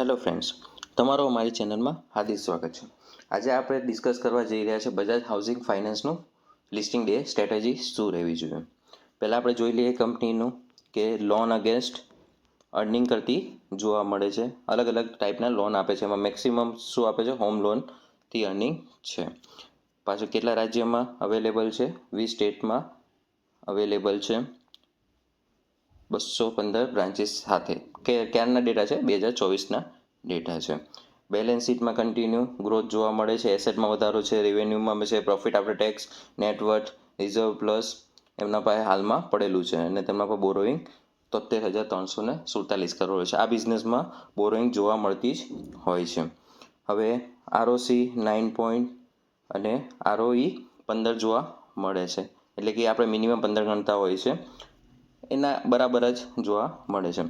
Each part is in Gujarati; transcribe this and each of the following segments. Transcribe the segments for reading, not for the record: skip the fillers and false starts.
હેલો ફ્રેન્ડ્સ, તમારો અમારી ચેનલમાં હાર્દિક સ્વાગત છે. આજે આપણે ડિસ્કસ કરવા જઈ રહ્યા છે બજાજ હાઉસિંગ ફાઇનાન્સનું લિસ્ટિંગ ડે સ્ટ્રેટેજી શું રહેવી જોઈએ. પહેલાં આપણે જોઈ લઈએ કંપનીનું કે લોન અગેન્સ્ટ અર્નિંગ કરતી જોવા મળે છે. અલગ અલગ ટાઈપના લોન આપે છે. એમાં મેક્સિમમ શું આપે છે? હોમ લોનથી અર્નિંગ છે. પાછું કેટલા રાજ્યમાં અવેલેબલ છે? 20 સ્ટેટમાં અવેલેબલ છે. 215 બ્રાન્ચીસ સાથે. ક્યારના ડેટા છે? 2024ના ડેટા છે. બેલેન્સ શીટમાં કન્ટિન્યુ ગ્રોથ જોવા મળે છે. એસેટમાં વધારો છે, રેવન્યુમાં છે, profit after tax, net worth, reserve plus એમના પાસે હાલમાં પડેલું છે અને તેમના પર બોરોઈંગ 73,347 કરોડ છે. આ બિઝનેસમાં બોરોઈંગ જોવા મળતી જ હોય છે. હવે આરઓસી 9 અને આરઓઈ 15 જોવા મળે છે. એટલે કે આપણે મિનિમમ 15 ગણતા હોય છે, એના બરાબર જ જોવા મળે છે.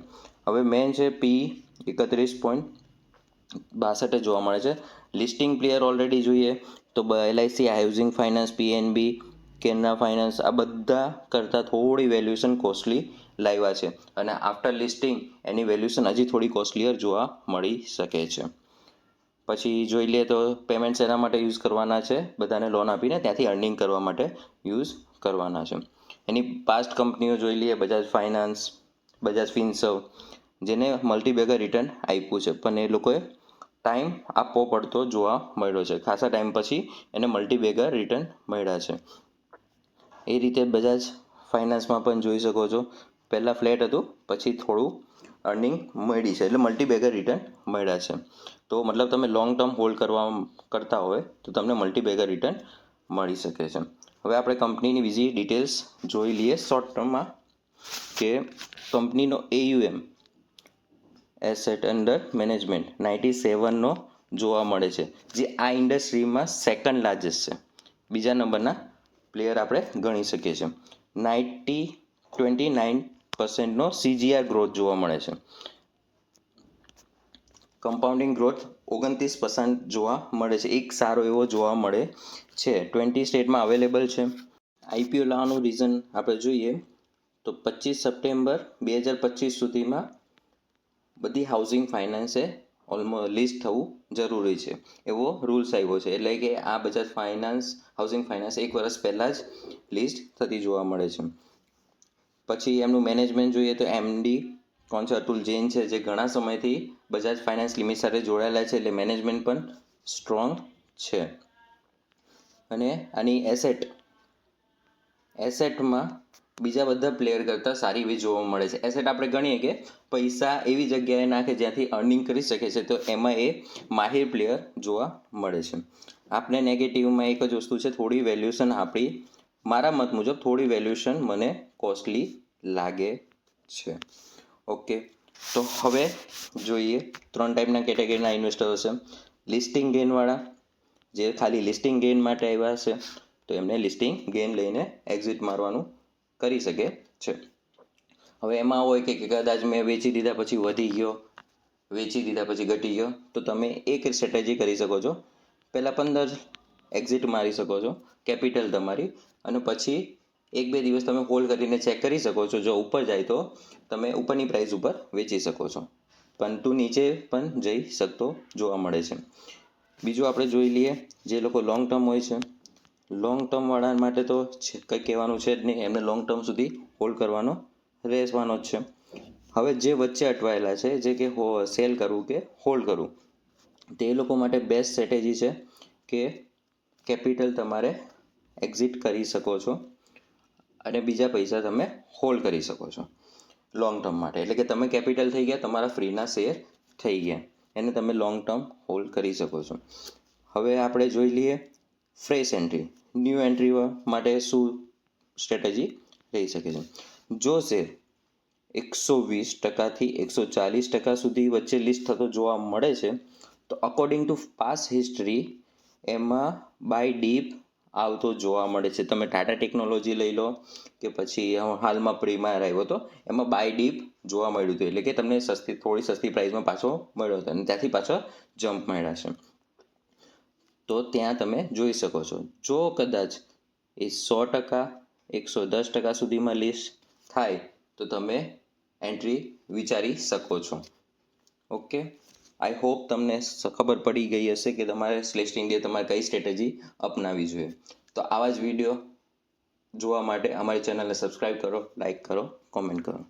હવે મેન છે પી 31.62 જોવા મળે છે. લિસ્ટિંગ પ્લેયર ઓલરેડી જોઈએ તો LIC, housing finance, PNB, Canara finance આ બધા કરતાં થોડી વેલ્યુએશન કોસ્ટલી લાવ્યા છે અને આફ્ટર લિસ્ટિંગ એની વેલ્યુએશન હજી થોડી કોસ્ટલીયર જોવા મળી શકે છે. પછી જોઈ લઈએ તો પેમેન્ટ્સ એના માટે યુઝ કરવાના છે, બધાને લોન આપીને ત્યાંથી અર્નિંગ કરવા માટે યુઝ કરવાના છે. એની પાસ્ટ કંપનીઓ જોઈ લઈએ, બજાજ ફાઇનાન્સ, બજાજ ફિનસર્વ, જેને મલ્ટીબેગર રિટર્ન આપ્યું છે, પણ એ લોકોએ ટાઈમ આપવો પડતો જોવા મળ્યો છે. ખાસા ટાઈમ પછી એને મલ્ટીબેગર રિટર્ન મળ્યા છે. એ રીતે બજાજ ફાઇનાન્સમાં પણ જોઈ શકો છો, પહેલાં ફ્લેટ હતું, પછી થોડું અર્નિંગ મળી છે, એટલે મલ્ટીબેગર રિટર્ન મળ્યા છે. તો મતલબ તમે લોંગ ટર્મ હોલ્ડ કરતા હોય તો તમને મલ્ટીબેગર રિટર્ન મળી શકે છે. હવે આપણે કંપનીની બીજી ડિટેલ્સ જોઈ લઈએ શોર્ટ ટર્મમાં કે કંપનીનો એયુએમ એસેટ અંડર મેનેજમેન્ટ 97નો જોવા મળે છે, જે આ ઇન્ડસ્ટ્રીમાં સેકન્ડ લાર્જેસ્ટ છે. બીજા નંબરના પ્લેયર આપણે ગણી શકીએ છીએ. 29% CGR ગ્રોથ જોવા મળે છે. કમ્પાઉન્ડિંગ ગ્રોથ 29% જોવા મળે છે. એક સારો એવો જોવા મળે છે. 20 સ્ટેટમાં અવેલેબલ છે. આઈપીઓ લાવવાનું રીઝન આપણે જોઈએ તો 25 સપ્ટેમ્બર 2025 સુધીમાં બધી હાઉસિંગ ફાઇનાન્સે ઓલમોસ્ટ લિસ્ટ થવું જરૂરી છે, એવો રૂલ્સ આવ્યો છે. એટલે કે આ બજાજ ફાઇનાન્સ, હાઉસિંગ ફાઇનાન્સ 1 વર્ષ પહેલાં જ લિસ્ટ થતી જોવા મળે છે. પછી એમનું મેનેજમેન્ટ જોઈએ તો એમડી કોણ છે? અતુલ જૈન છે, જે ઘણા સમયથી બજાજ ફાઇનાન્સ લિમિટ સાથે જોડાયેલા છે, એટલે મેનેજમેન્ટ પણ સ્ટ્રોંગ છે. અને આની એસેટમાં બીજા બધા પ્લેયર કરતાં સારી એવી જોવા મળે છે. એસેટ આપણે ગણીએ કે પૈસા એવી જગ્યાએ નાખે જ્યાંથી અર્નિંગ કરી શકે છે, તો એમાં એ માહિર પ્લેયર જોવા મળે છે. આપણે નેગેટિવમાં એક જ વસ્તુ છે, થોડી વેલ્યુએશન આપણી, મારા મત મુજબ થોડી વેલ્યુએશન મને કોસ્ટલી લાગે છે. ઓકે, તો હવે જોઈએ 3 ટાઈપના કેટેગરીના ઇન્વેસ્ટરો છે. લિસ્ટિંગ ગેઇનવાળા, જે ખાલી લિસ્ટિંગ ગેઇન માટે આવ્યા છે, તો એમને લિસ્ટિંગ ગેઇન લઈને એક્ઝિટ મારવાનું કરી શકે છે. હવે એમાં હોય કે કદાચ મેં વેચી દીધા પછી વધી ગયો, વેચી દીધા પછી ઘટી ગયો, તો તમે એક સ્ટ્રેટેજી કરી શકો છો. પહેલાં 15 એક્ઝિટ મારી શકો છો કેપિટલ તમારી, અને પછી 1-2 દિવસ તમે હોલ્ડ કરીને ચેક કરી શકો છો. જો ઉપર જાય તો તમે ઉપરની પ્રાઇસ ઉપર વેચી શકો છો, પરંતુ નીચે પણ જઈ શકતો જોવા મળે છે. બીજું આપણે જોઈ લઈએ, જે લોકો લોંગ ટર્મ હોય છે, લોંગ ટર્મવાળા માટે તો કંઈ કહેવાનું છે જ નહીં, એમને લોંગ ટર્મ સુધી હોલ્ડ કરવાનો રહેવાનો જ છે. હવે જે વચ્ચે અટવાયેલા છે, જે કે સેલ કરવું કે હોલ્ડ કરવું, તે લોકો માટે બેસ્ટ સ્ટ્રેટેજી છે કે કેપિટલ તમારે એક્ઝિટ કરી શકો છો અને બીજા પૈસા તમે હોલ્ડ કરી શકો છો લોંગ ટર્મ માટે. એટલે કે તમે કેપિટલ થઈ ગયા, તમારા ફ્રીના શેર થઈ ગયા, એને તમે લોંગ ટર્મ હોલ્ડ કરી શકો છો. હવે આપણે જોઈ લઈએ ફ્રેશ એન્ટ્રી, ન્યૂ એન્ટ્રી માટે શું સ્ટ્રેટેજી રહી શકે છે. જો શેર 120%થી 140% સુધી વચ્ચે લિસ્ટ થતો જોવા મળે છે, તો અકોર્ડિંગ ટુ પાસ્ટ હિસ્ટ્રી એમાં બાય ડીપ આવતો જોવા મળે છે. તમે ટાટા ટેકનોલોજી લઈ લો કે પછી હાલમાં પ્રીમાયર આવ્યો હતો, એમાં બાય ડીપ જોવા મળ્યું હતું. એટલે કે તમને થોડી સસ્તી પ્રાઇસમાં પાછો મળ્યો હતો અને ત્યાંથી પાછો જમ્પ મળ્યા છે. તો ત્યાં તમે જોઈ શકો છો. જો કદાચ એ 100%, 110% સુધીમાં લિસ્ટ થાય તો તમે એન્ટ્રી વિચારી શકો છો. ઓકે, આઈ હોપ તમને ખબર પડી ગઈ હશે કે તમારે શ્રેષ્ઠ ઇન્ડિયા તમારે કઈ સ્ટ્રેટેજી અપનાવવી જોઈએ. તો આવા જ વિડીયો જોવા માટે અમારી ચેનલને સબસ્ક્રાઈબ કરો, લાઈક કરો, કોમેન્ટ કરો.